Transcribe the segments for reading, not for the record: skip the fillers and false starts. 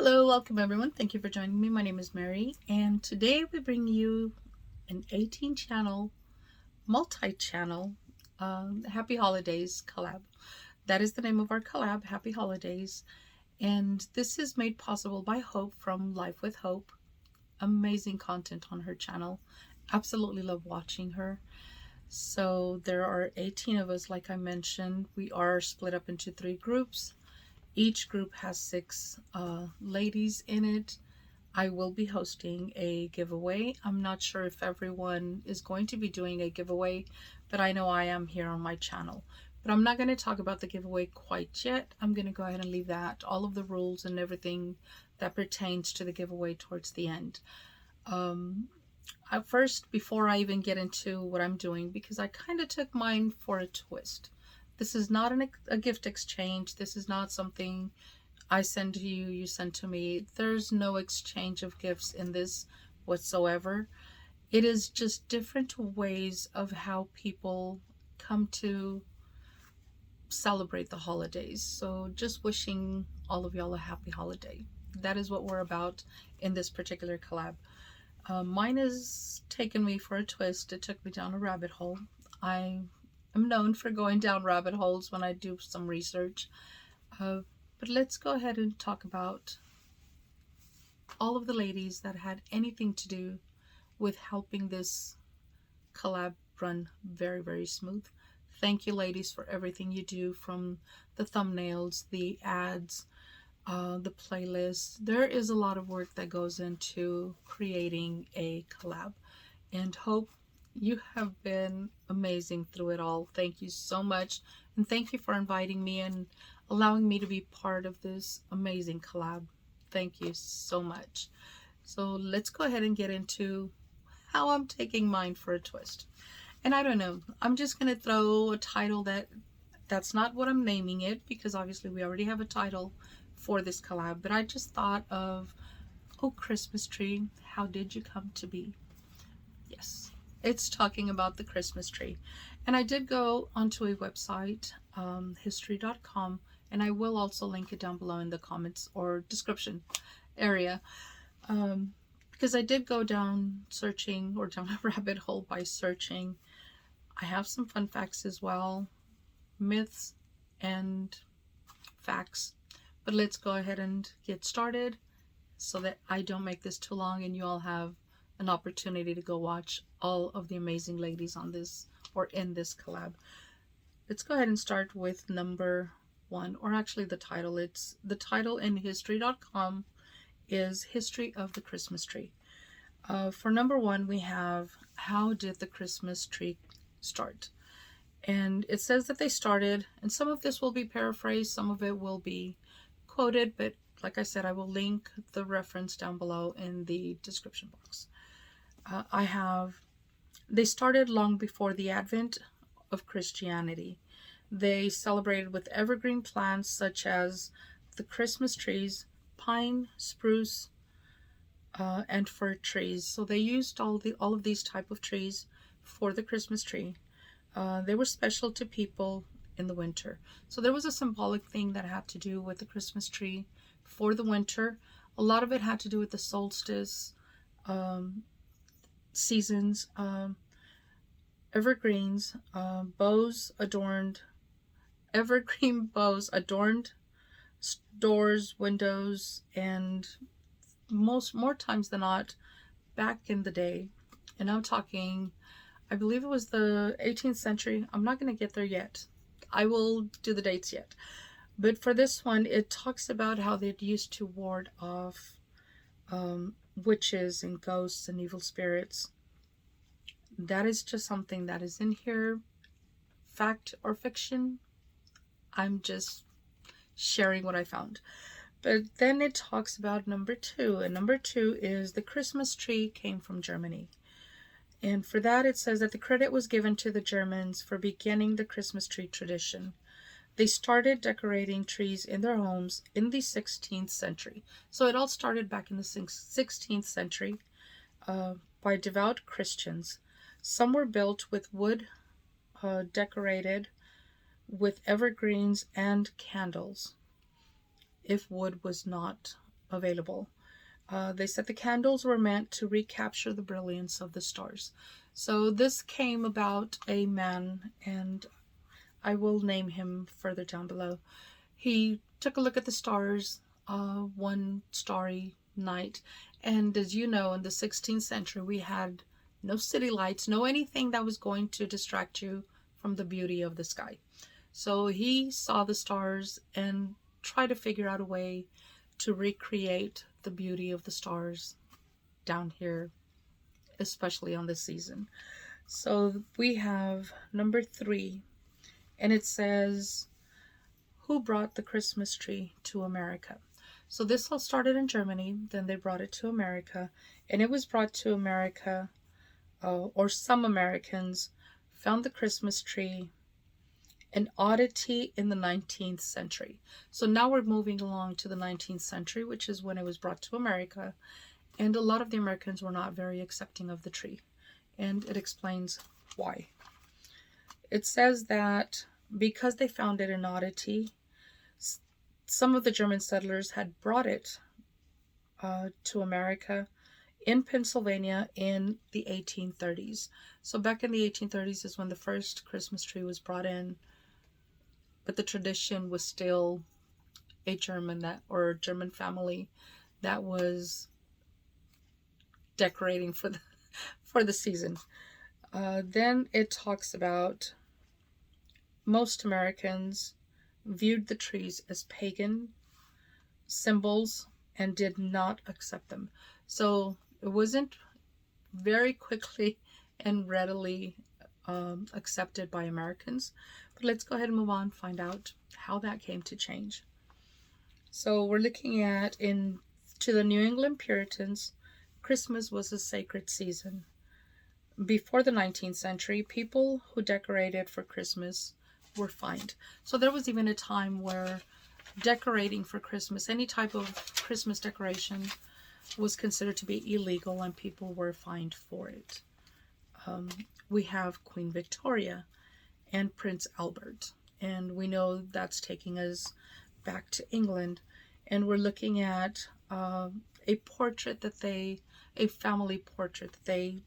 Hello, welcome everyone. Thank you for joining me. My name is Mary, and today we bring you an 18 channel, multi-channel Happy Holidays collab. That is the name of our collab, Happy Holidays. And this is made possible by Hope from Life with Hope. Amazing content on her channel. Absolutely love watching her. So there are 18 of us, like I mentioned. We are split up into 3 groups. Each group has 6 ladies in it. I will be hosting a giveaway. I'm not sure if everyone is going to be doing a giveaway, but I know I am here on my channel. But I'm not going to talk about the giveaway quite yet. I'm going to go ahead and leave that, all of the rules and everything that pertains to the giveaway, towards the end. At first, before I even get into what I'm doing, because I kind of took mine for a twist. This is not a gift exchange. This is not something I send to you, you send to me. There's no exchange of gifts in this whatsoever. It is just different ways of how people come to celebrate the holidays. So just wishing all of y'all a happy holiday. That is what we're about in this particular collab. Mine has taken me for a twist. It took me down a rabbit hole. I'm known for going down rabbit holes when I do some research. But let's go ahead and talk about all of the ladies that had anything to do with helping this collab run very, very smooth. Thank you, ladies, for everything you do, from the thumbnails, the ads, the playlist. There is a lot of work that goes into creating a collab, and Hope, you have been amazing through it all. Thank you so much, and thank you for inviting me and allowing me to be part of this amazing collab. Thank you so much. So let's go ahead and get into how I'm taking mine for a twist. And I don't know, I'm just gonna throw a title that's not what I'm naming it, because obviously we already have a title for this collab, but I just thought of, oh, Christmas tree, how did you come to be? Yes, it's talking about the Christmas tree. And I did go onto a website, history.com, and I will also link it down below in the comments or description area, because I did go down searching, or down a rabbit hole by searching. I have some fun facts as well, myths and facts, but let's go ahead and get started so that I don't make this too long and you all have an opportunity to go watch all of the amazing ladies on this, or in this collab. Let's go ahead and start with number 1, or actually the title. It's the title in history.com is History of the Christmas Tree. For number 1, we have, how did the Christmas tree start? And it says that they started, and some of this will be paraphrased, some of it will be quoted, but like I said, I will link the reference down below in the description box. They started long before the advent of Christianity. They celebrated with evergreen plants such as the Christmas trees, pine, spruce, and fir trees. So they used all of these type of trees for the Christmas tree. They were special to people in the winter. So there was a symbolic thing that had to do with the Christmas tree for the winter. A lot of it had to do with the solstice, seasons, evergreens, evergreen bows adorned doors, windows, and more times than not, back in the day, and I'm talking, I believe it was the 18th century. I'm not going to get there yet. I will do the dates yet. But for this one, it talks about how they used to ward off witches and ghosts and evil spirits. That is just something that is in here. Fact or fiction, I'm just sharing what I found. But then it talks about number 2, and number 2 is the Christmas tree came from Germany. And for that, it says that the credit was given to the Germans for beginning the Christmas tree tradition. They started decorating trees in their homes in the 16th century. So it all started back in the 16th century by devout Christians. Some were built with wood, decorated with evergreens and candles, if wood was not available. They said the candles were meant to recapture the brilliance of the stars. So this came about a man, and I will name him further down below. He took a look at the stars one starry night, and as you know, in the 16th century we had no city lights, no anything that was going to distract you from the beauty of the sky. So he saw the stars and tried to figure out a way to recreate the beauty of the stars down here, especially on this season. So we have number 3, and it says, who brought the Christmas tree to America? So this all started in Germany, then they brought it to America, and it was brought to America, or some Americans found the Christmas tree an oddity in the 19th century. So now we're moving along to the 19th century, which is when it was brought to America, and a lot of the Americans were not very accepting of the tree, and it explains why. It says that because they found it an oddity, some of the German settlers had brought it to America in Pennsylvania in the 1830s. So back in the 1830s is when the first Christmas tree was brought in, but the tradition was still a German family that was decorating for the season. Then it talks about most Americans viewed the trees as pagan symbols and did not accept them. So it wasn't very quickly and readily accepted by Americans. But let's go ahead and move on, find out how that came to change. So we're looking at, to the New England Puritans, Christmas was a sacred season. Before the 19th century, people who decorated for Christmas were fined. So there was even a time where decorating for Christmas, any type of Christmas decoration, was considered to be illegal and people were fined for it. We have Queen Victoria and Prince Albert, and we know that's taking us back to England, and we're looking at a family portrait that they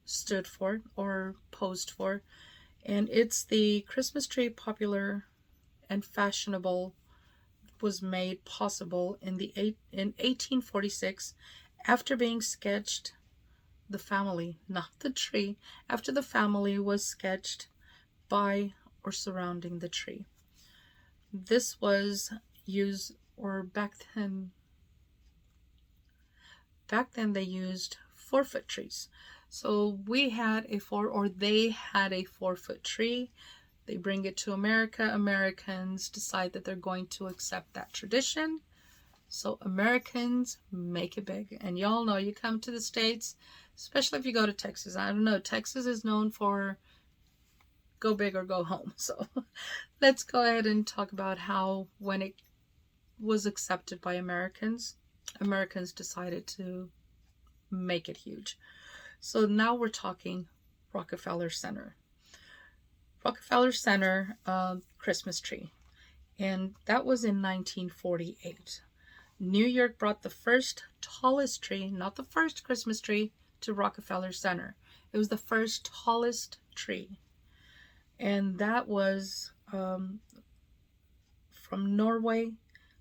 stood for or posed for, and it's the Christmas tree, popular and fashionable, was made possible in 1846 after being sketched. The family, not the tree, after the family was sketched by or surrounding the tree. This was used, or back then they used 4-foot trees. So they had a 4-foot tree. They bring it to America. Americans decide that they're going to accept that tradition. So Americans make it big. And y'all know, you come to the States, especially if you go to Texas. I don't know, Texas is known for go big or go home. So let's go ahead and talk about how, when it was accepted by Americans decided to make it huge. So now we're talking Rockefeller Center. Rockefeller Center Christmas tree. And that was in 1948. New York brought the first tallest tree, not the first Christmas tree, to Rockefeller Center. It was the first tallest tree. And that was from Norway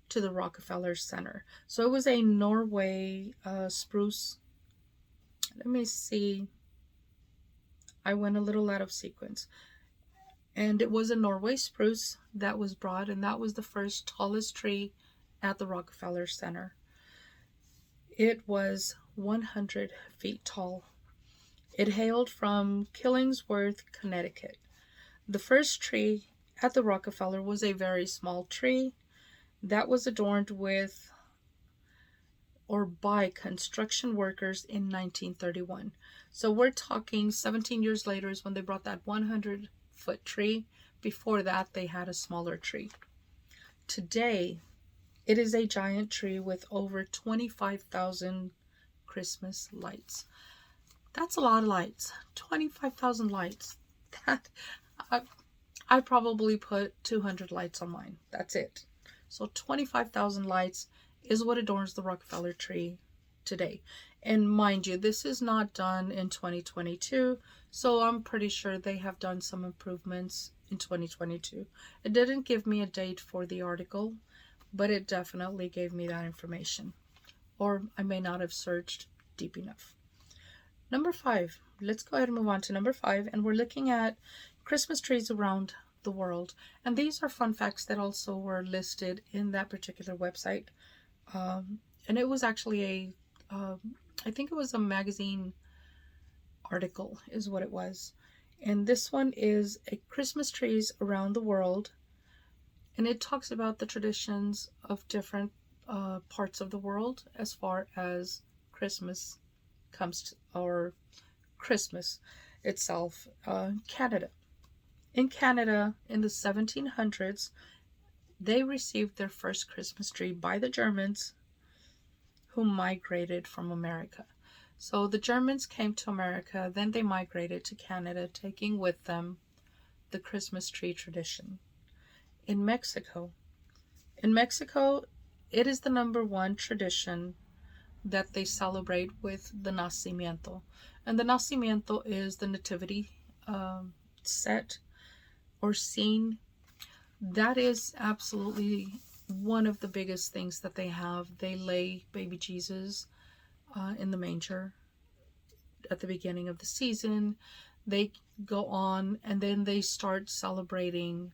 to the Rockefeller Center. So it was a Norway spruce. Let me see. I went a little out of sequence. And it was a Norway spruce that was brought, and that was the first tallest tree at the Rockefeller Center. It was 100 feet tall. It hailed from Killingsworth, Connecticut. The first tree at the Rockefeller was a very small tree that was adorned with or by construction workers in 1931. So we're talking 17 years later is when they brought that 100-foot tree. Before that, they had a smaller tree. Today, it is a giant tree with over 25,000 Christmas lights. That's a lot of lights. 25,000 lights. That I probably put 200 lights on mine. That's it. So 25,000 lights is what adorns the Rockefeller tree today. And mind you, this is not done in 2022, so I'm pretty sure they have done some improvements in 2022. It didn't give me a date for the article, but it definitely gave me that information. Or I may not have searched deep enough. Number 5. Let's go ahead and move on to number 5, and we're looking at Christmas trees around the world. And these are fun facts that also were listed in that particular website. And it was actually I think it was a magazine article is what it was. And this one is a Christmas trees around the world. And it talks about the traditions of different parts of the world as far as Christmas comes to, or Christmas itself. Canada. In Canada, in the 1700s, they received their first Christmas tree by the Germans who migrated from America. So the Germans came to America, then they migrated to Canada, taking with them the Christmas tree tradition. In Mexico, it is the number one tradition that they celebrate with the nacimiento. And the nacimiento is the nativity set or scene. That is absolutely one of the biggest things that they have. They lay baby Jesus in the manger at the beginning of the season. They go on and then they start celebrating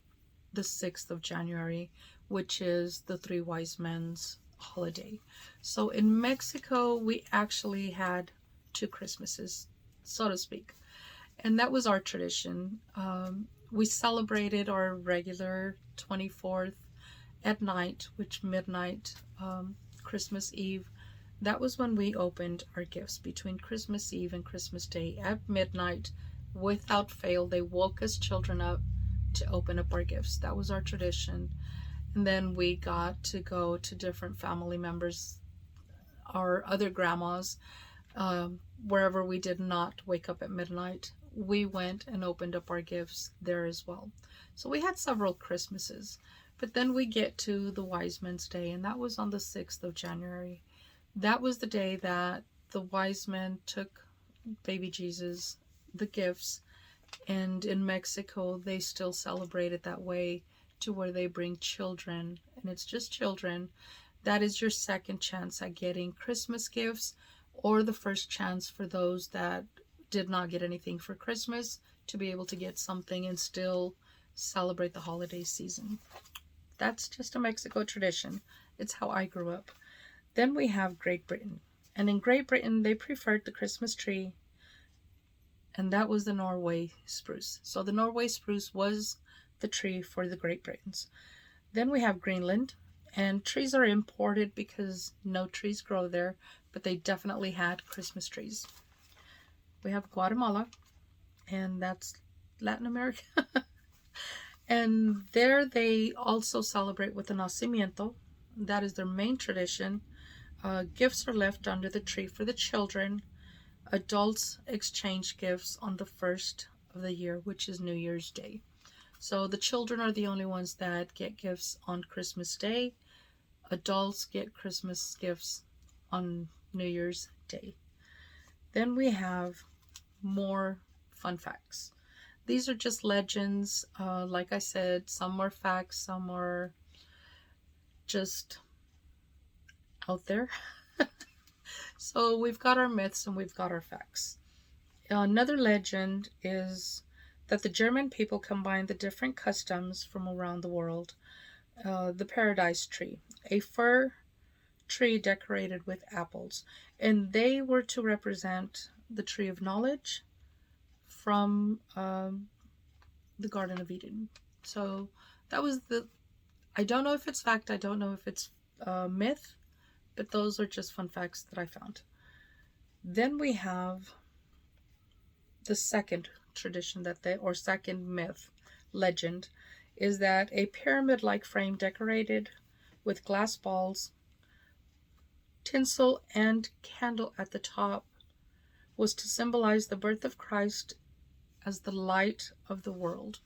the 6th of January, which is the Three Wise Men's holiday. So in Mexico, we actually had 2 Christmases, so to speak. And that was our tradition. We celebrated our regular 24th at night, which midnight, Christmas Eve. That was when we opened our gifts. Between Christmas Eve and Christmas Day at midnight, without fail, they woke us children up to open up our gifts. That was our tradition. And then we got to go to different family members, our other grandmas, wherever we did not wake up at midnight. We went and opened up our gifts there as well. So we had several Christmases. But then we get to the Wise Men's Day, and that was on the 6th of January. That was the day that the wise men took baby Jesus, the gifts, and in Mexico, they still celebrate it that way, to where they bring children, and it's just children. That is your second chance at getting Christmas gifts, or the first chance for those that did not get anything for Christmas to be able to get something and still celebrate the holiday season. That's just a Mexico tradition. It's how I grew up. Then we have Great Britain. And in Great Britain, they preferred the Christmas tree, and that was the Norway spruce. So the Norway spruce was the tree for the Great Britons. Then we have Greenland, and trees are imported because no trees grow there, but they definitely had Christmas trees. We have Guatemala, and that's Latin America. And there they also celebrate with the nacimiento. That is their main tradition. Gifts are left under the tree for the children. Adults exchange gifts on the first of the year, which is New Year's Day. So the children are the only ones that get gifts on Christmas Day. Adults get Christmas gifts on New Year's Day. Then we have more fun facts. These are just legends. Like I said, some are facts, some are just out there. So we've got our myths and we've got our facts. Another legend is that the German people combined the different customs from around the world. The paradise tree, a fir tree decorated with apples, and they were to represent the tree of knowledge from the Garden of Eden. So that was I don't know if it's fact, I don't know if it's myth, but those are just fun facts that I found. Then we have the second tradition or second myth, legend, is that a pyramid-like frame decorated with glass balls, tinsel, and candle at the top was to symbolize the birth of Christ as the light of the world.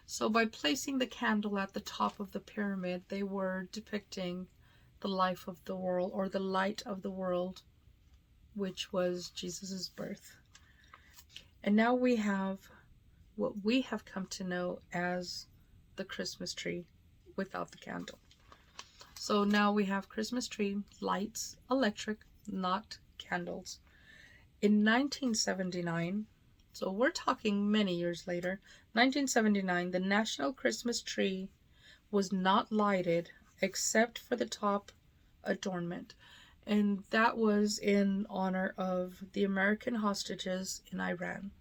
So by placing the candle at the top of the pyramid, they were depicting the life of the world, or the light of the world, which was Jesus's birth. And now we have what we have come to know as the Christmas tree without the candle. So now we have Christmas tree, lights, electric, not candles. In 1979, so we're talking many years later, 1979, the National Christmas tree was not lighted except for the top adornment. And that was in honor of the American hostages in Iran.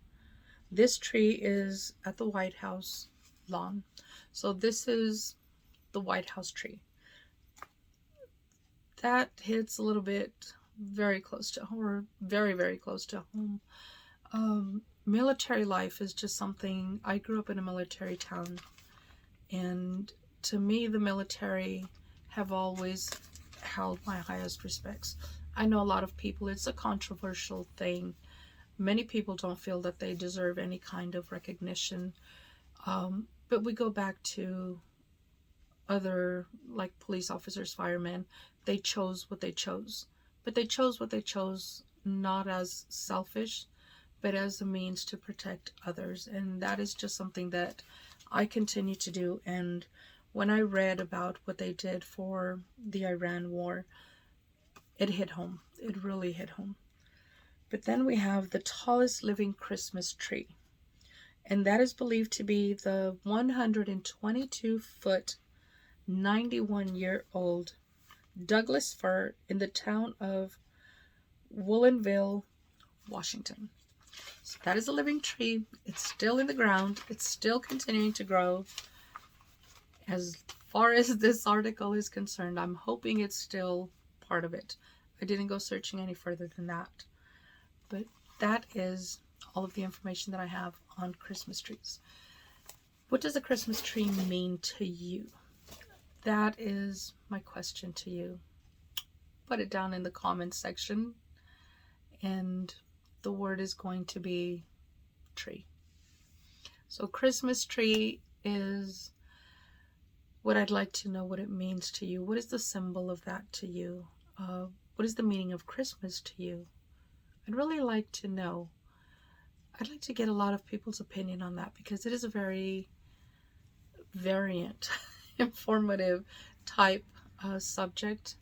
This tree is at the White House lawn. So this is the White House tree. That hits a little bit very close to home, or very, very close to home. Military life is just something, I grew up in a military town, and to me the military have always held my highest respects. I know a lot of people, it's a controversial thing. Many people don't feel that they deserve any kind of recognition, but we go back to other, like police officers, firemen. They chose what they chose, but they chose what they chose not as selfish, but as a means to protect others. And that is just something that I continue to do. And when I read about what they did for the Iran war, it hit home. It really hit home. But then we have the tallest living Christmas tree, and that is believed to be the 122-foot, 91-year-old Douglas fir in the town of Woollenville, Washington. So that is a living tree. It's still in the ground. It's still continuing to grow. As far as this article is concerned, I'm hoping it's still part of it. I didn't go searching any further than that. But that is all of the information that I have on Christmas trees. What does a Christmas tree mean to you? That is my question to you. Put it down in the comments section, and the word is going to be tree. So Christmas tree is what I'd like to know what it means to you. What is the symbol of that to you? What is the meaning of Christmas to you? I'd really like to know. I'd like to get a lot of people's opinion on that, because it is a very variant, informative type subject.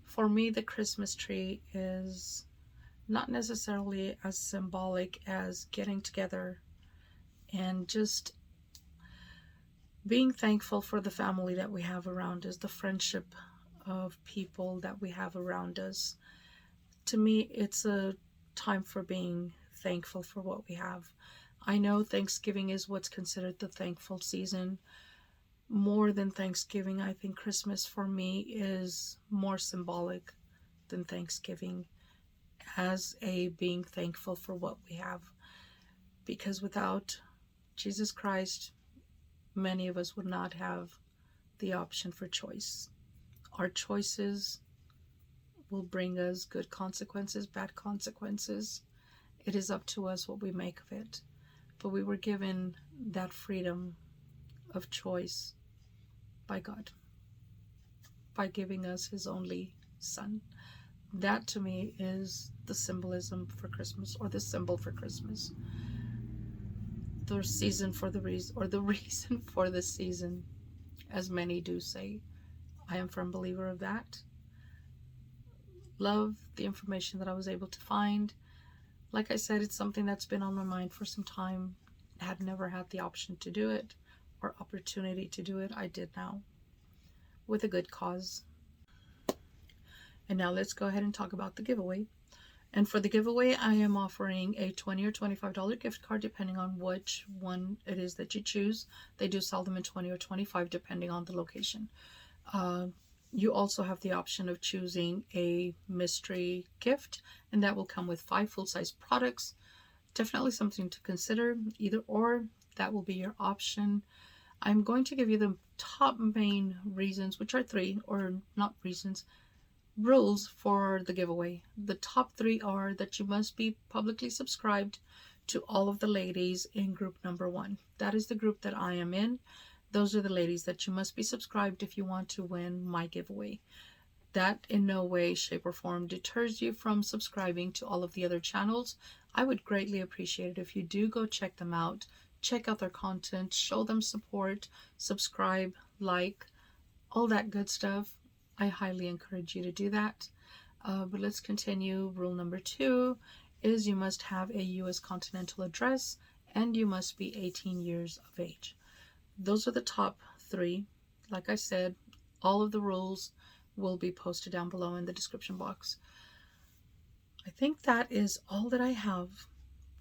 For me, the Christmas tree is not necessarily as symbolic as getting together and just being thankful for the family that we have around us, the friendship of people that we have around us. To me, it's a time for being thankful for what we have. I know Thanksgiving is what's considered the thankful season. More than Thanksgiving, I think Christmas for me is more symbolic than Thanksgiving, as a being thankful for what we have. Because without Jesus Christ, many of us would not have the option for choice. Our choices will bring us good consequences, bad consequences. It is up to us what we make of it. But we were given that freedom of choice by God, by giving us His only Son. That to me is the symbolism for Christmas, or the symbol for Christmas. The season for the reason, or the reason for the season, as many do say. I am a firm believer of that. Love the information that I was able to find. Like I said, it's something that's been on my mind for some time. I had never had the option to do it, or opportunity to do it. I did now, with a good cause. And now let's go ahead and talk about the giveaway. And for the giveaway, I am offering a $20 or $25 gift card, depending on which one it is that you choose. They do sell them in $20 or $25, depending on the location. You also have the option of choosing a mystery gift, and that will come with 5 full-size products. Definitely something to consider, either or. That will be your option. I'm going to give you the top main reasons, which are 3, or not reasons, rules for the giveaway. The top 3 are that you must be publicly subscribed to all of the ladies in group number 1. That is the group that I am in. Those are the ladies that you must be subscribed if you want to win my giveaway. That in no way, shape, or form deters you from subscribing to all of the other channels. I would greatly appreciate it if you do go check them out, check out their content, show them support, subscribe, like, all that good stuff. I highly encourage you to do that. But let's continue. Rule number 2 is you must have a U.S. continental address and you must be 18 years of age. Those are the top 3. Like I said, all of the rules will be posted down below in the description box. I think that is all that I have.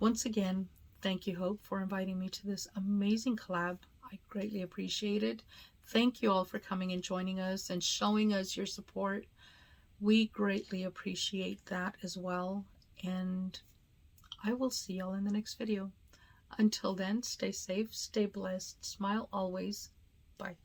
Once again, thank you, Hope, for inviting me to this amazing collab. I greatly appreciate it. Thank you all for coming and joining us and showing us your support. We greatly appreciate that as well. And I will see y'all in the next video. Until then, stay safe, stay blessed, smile always. Bye.